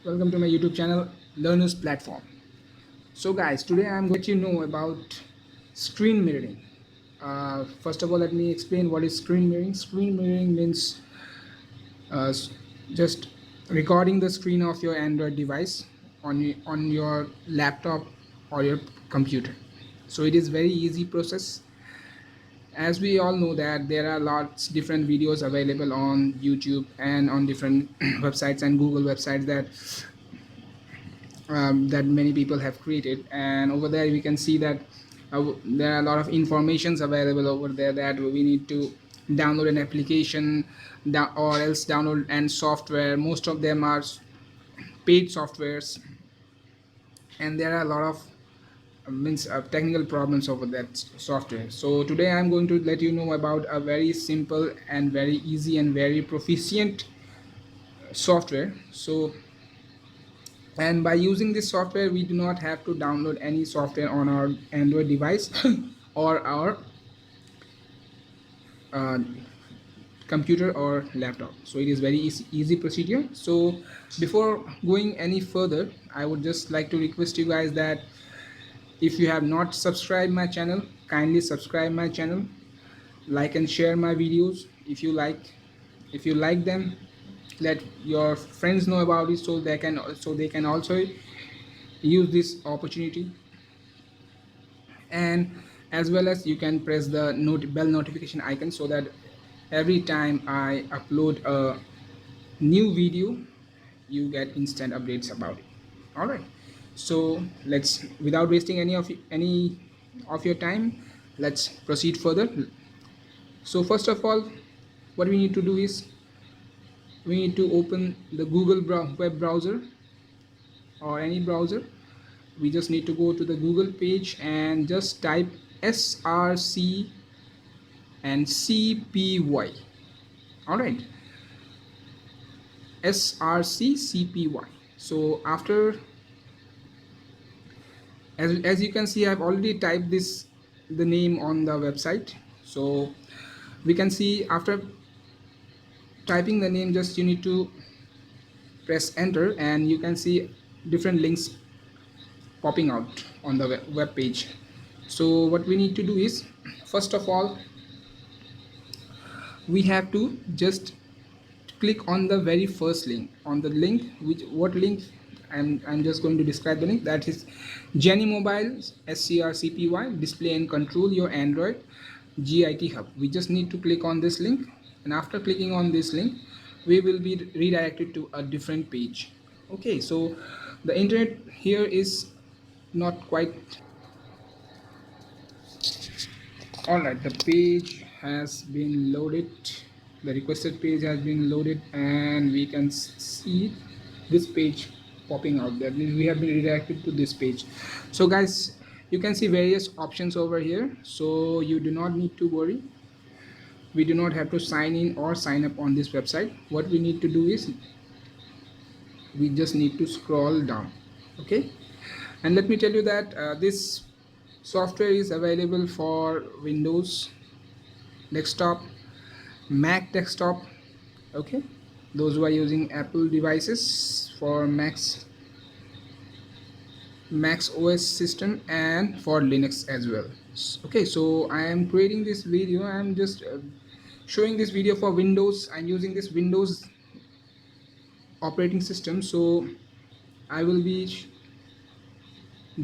Welcome to my YouTube channel, Learners Platform. So, guys, today I'm going to let you know about screen mirroring. First of all, let me explain what is screen mirroring. Screen mirroring means uh, s- just recording the screen of your Android device on your laptop or your computer. So it is very easy process. As we all know that there are lots different videos available on YouTube and on different websites and Google websites that many people have created, and over there we can see that there are a lot of informations available over there that we need to download an application or else download and software. Most of them are paid softwares, and there are a lot of technical problems over that software. So today I'm going to let you know about a very simple and very easy and very proficient software. So, and by using this software we do not have to download any software on our Android device or our uh, computer or laptop. So it is very easy procedure. So before going any further, I would just like to request you guys that if you have not subscribed my channel, kindly subscribe my channel, like and share my videos if you like them. Let your friends know about it so they can also use this opportunity. And as well as you can press the bell notification icon so that every time I upload a new video you get instant updates about it. All right, so let's, without wasting any of your time, let's proceed further. So first of all, what we need to do is we need to open the Google web browser or any browser. We just need to go to the Google page and just type src and cpy. All right, src cpy. So after, as you can see, I've already typed this the name on the website. So we can see after typing the name, just you need to press enter and you can see different links popping out on the web page. So what we need to do is, first of all, we have to just click on the very first link, on the link, which what link, I'm just going to describe the link. That is Jenny Mobile SCRCPY display and control your Android GIT hub. We just need to click on this link, and after clicking on this link we will be redirected to a different page. Okay, so the internet here is not quite. All right, the page has been loaded, the requested page has been loaded, and we can see this page popping out. That means we have been redirected to this page. So guys, you can see various options over here, so you do not need to worry. We do not have to sign in or sign up on this website. What we need to do is we just need to scroll down. Okay, and let me tell you that this software is available for Windows desktop, Mac desktop. Okay, those who are using Apple devices, for Max OS system, and for Linux as well. Okay, so I am creating this video, I am just showing this video for Windows. I'm using this Windows operating system, so I will be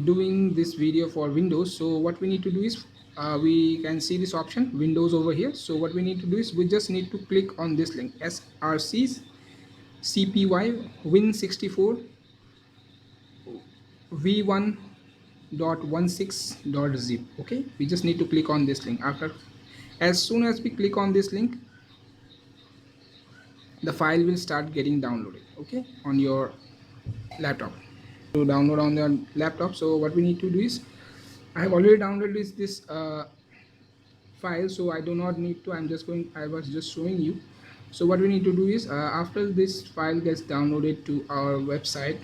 doing this video for Windows. So what we need to do is we can see this option Windows over here. So what we need to do is we just need to click on this link src cpy win64 v1.16.zip. okay, we just need to click on this link. After, as soon as we click on this link, the file will start getting downloaded, okay, on your laptop. To download on your laptop, so what we need to do is, I have already downloaded this file, so I do not need to, I was just showing you. So what we need to do is after this file gets downloaded to our website,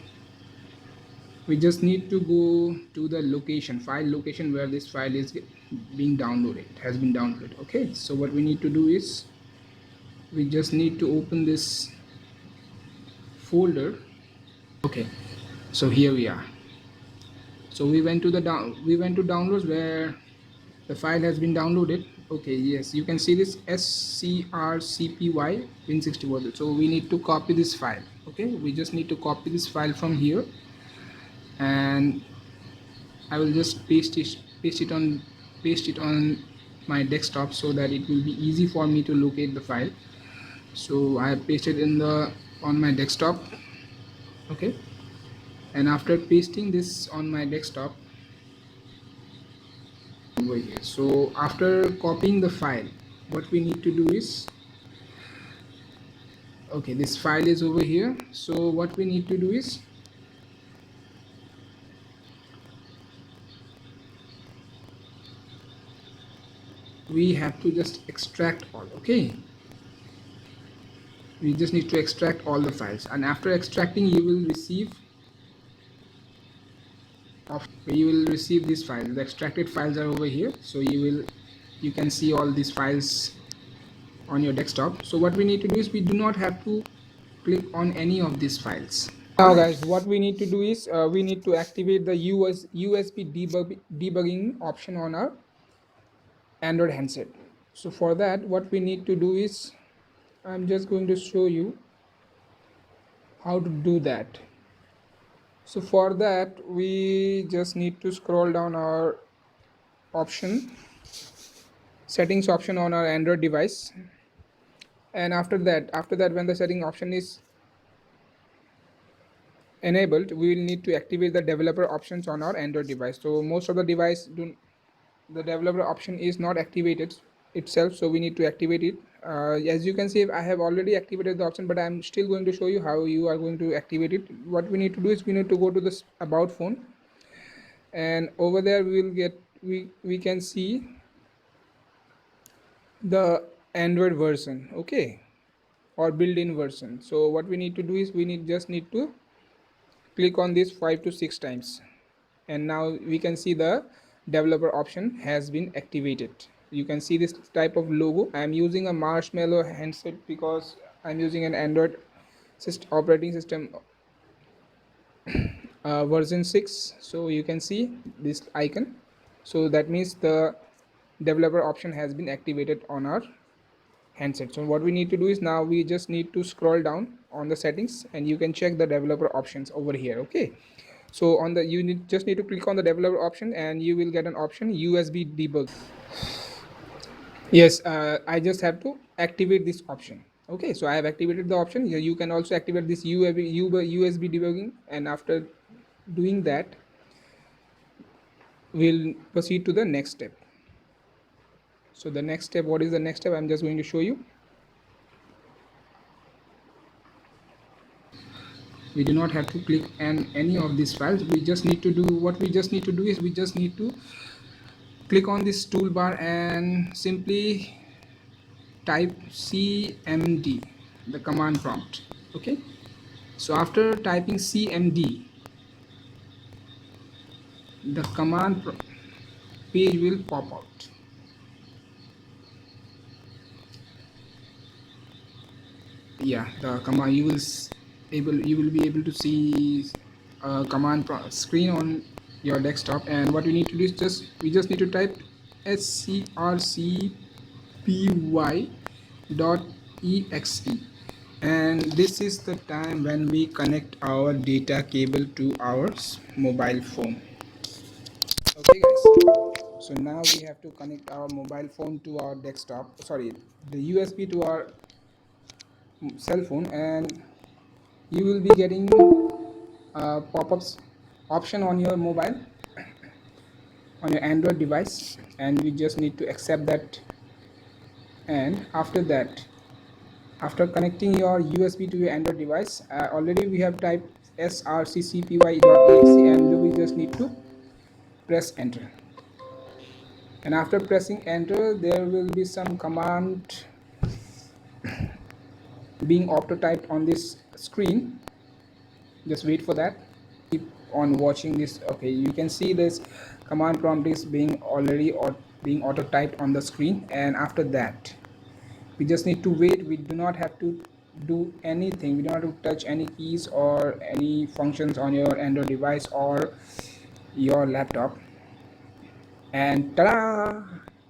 we just need to go to the location, file location, where this file is being downloaded, it has been downloaded. Okay, so what we need to do is we just need to open this folder. Okay, so here we are. So we went to downloads where the file has been downloaded. Okay, yes, you can see this scrcpy win60 so we need to copy this file. Okay, we just need to copy this file from here, and I will just paste it on my desktop so that it will be easy for me to locate the file. So I have pasted in the on my desktop. Okay, and after pasting this on my desktop over here, so after copying the file, what we need to do is, okay, this file is over here. So what we need to do is, we have to just extract all. Okay, we just need to extract all the files, and after extracting you will receive these files. The extracted files are over here, so you can see all these files on your desktop. So what we need to do is, we do not have to click on any of these files. Now guys, what we need to do is, we need to activate the USB debugging option on our Android handset. So for that, what we need to do is, I'm just going to show you how to do that. So for that, we just need to scroll down our option, settings option on our Android device, and after that when the setting option is enabled, we will need to activate the developer options on our Android device. So most of the the developer option is not activated itself, so we need to activate it. As you can see, I have already activated the option, but I'm still going to show you how you are going to activate it. What we need to do is, we need to go to this about phone, and over there we will get we can see the Android version, okay, or built-in version. So what we need to do is, we just need to click on this 5 to 6 times, and now we can see the developer option has been activated. You can see this type of logo. I am using a Marshmallow handset because I'm using an Android operating system version 6. So you can see this icon, so that means the developer option has been activated on our handset. So what we need to do is, now we just need to scroll down on the settings, and you can check the developer options over here. Okay, so on the just need to click on the developer option, and you will get an option, USB debug. Yes, I just have to activate this option. Okay, so I have activated the option. You can also activate this USB debugging, and after doing that, we'll proceed to the next step. So the next step, what is the next step? I'm just going to show you. We do not have to click on any of these files. We just need to do, what we just need to do is, we just need to click on this toolbar and simply type cmd, the command prompt. Okay, so after typing cmd, the page will pop out. Yeah, the command, you will be able to see a command screen on your desktop, and what we need to do is, we just need to type scrcpy.exe, and this is the time when we connect our data cable to our mobile phone. Okay guys, so now we have to connect our mobile phone to our desktop, sorry, the USB to our cell phone, and you will be getting pop-ups option on your mobile, on your Android device, and we just need to accept that. And after that, after connecting your USB to your Android device, already we have typed srccpy.exe, and we just need to press enter. And after pressing enter, there will be some command being auto typed on this screen. Just wait for that. Keep on watching this. Okay, you can see this command prompt is being auto typed on the screen, and after that we just need to wait. We do not have to do anything, we don't have to touch any keys or any functions on your Android device or your laptop. And ta-da,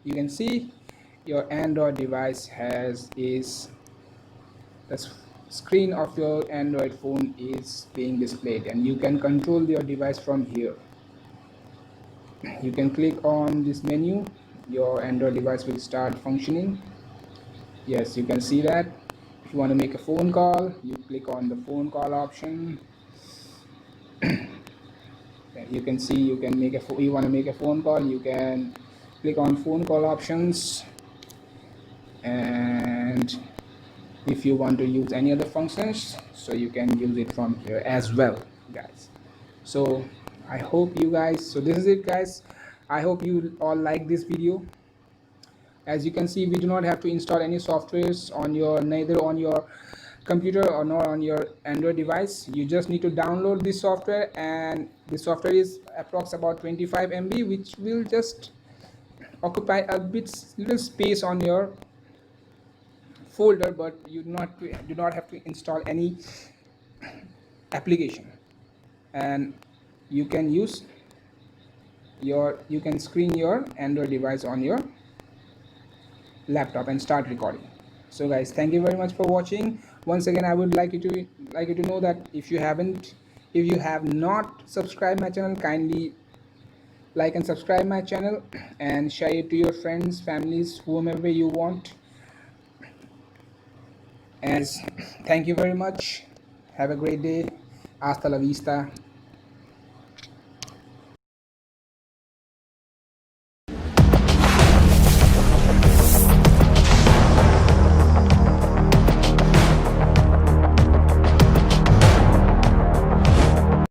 you can see your Android device has is the screen of your Android phone is being displayed, and you can control your device from here. You can click on this menu, your Android device will start functioning. Yes, you can see that. If you want to make a phone call, you click on the phone call option. You can see you can make you want to make a phone call, you can click on phone call options. And if you want to use any other functions, so you can use it from here as well, guys. So I hope you guys, so this is it, guys. I hope you all like this video. As you can see, we do not have to install any softwares on your, neither on your computer or nor on your Android device. You just need to download this software, and the software is approx about 25 MB, which will just occupy a bit little space on your folder, but you do not have to install any application. And you can use you can screen your Android device on your laptop and start recording. So guys, thank you very much for watching. Once again, I would like you to know that if you have not subscribed my channel, kindly like and subscribe my channel and share it to your friends, families, whomever you want. And thank you very much. Have a great day. Hasta la vista.